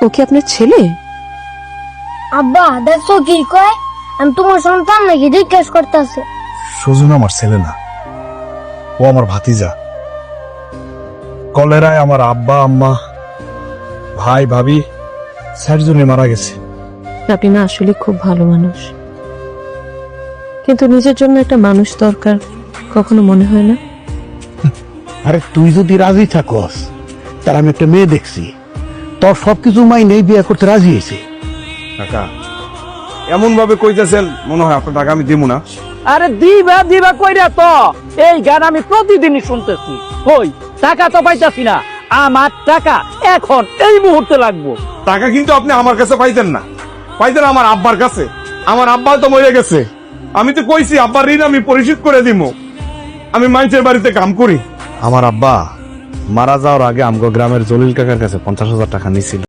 ও কি আপনার ছেলে? আব্বা দেখছো কি কয়, আমি তোমার সন্তান নাকি জিজ্ঞেস করতেছে। সুজন আমার ছেলে না, ও আমার ভাতিজা। কলেরায় আমার আব্বা আম্মা ভাই ভাবি ৬০ জনে মারা গেছে। আপনি না আসলে খুব ভালো মানুষ, কিন্তু নিজের জন্য একটা মানুষ দরকার কখনো মনে হয় না? আরে তুই যদি রাজি থাকস, তার আমি একটা মেয়ে দেখছি, তোর সবকিছু মাইনেই বিয়ে করতে রাজি হয়েছে। কাকা এমন ভাবে কইতেছেন মনে হয় আপনার টাকা আমি দিব না। আরে দিবা দিবা কইরা তো এই গান আমি প্রতিদিনই শুনতেছি। কই টাকা তো পাইতাছি না, আমার টাকা এখন এই মুহূর্তে লাগবো। টাকা কিন্তু আপনি আমার কাছে পাইতেন না, পাইতেন আমার আব্বার কাছে। আমার আব্বা তো মরে গেছে, আমি তো কইছি আব্বার ঋণ আমি পরিশোধ করে দিব। আমি মানুষের বাড়িতে কাম করি। আমার আব্বা মারা যাওয়ার আগে আমগো গ্রামের জলিল কাকার কাছে ৫০,০০০ টাকা নিছিল।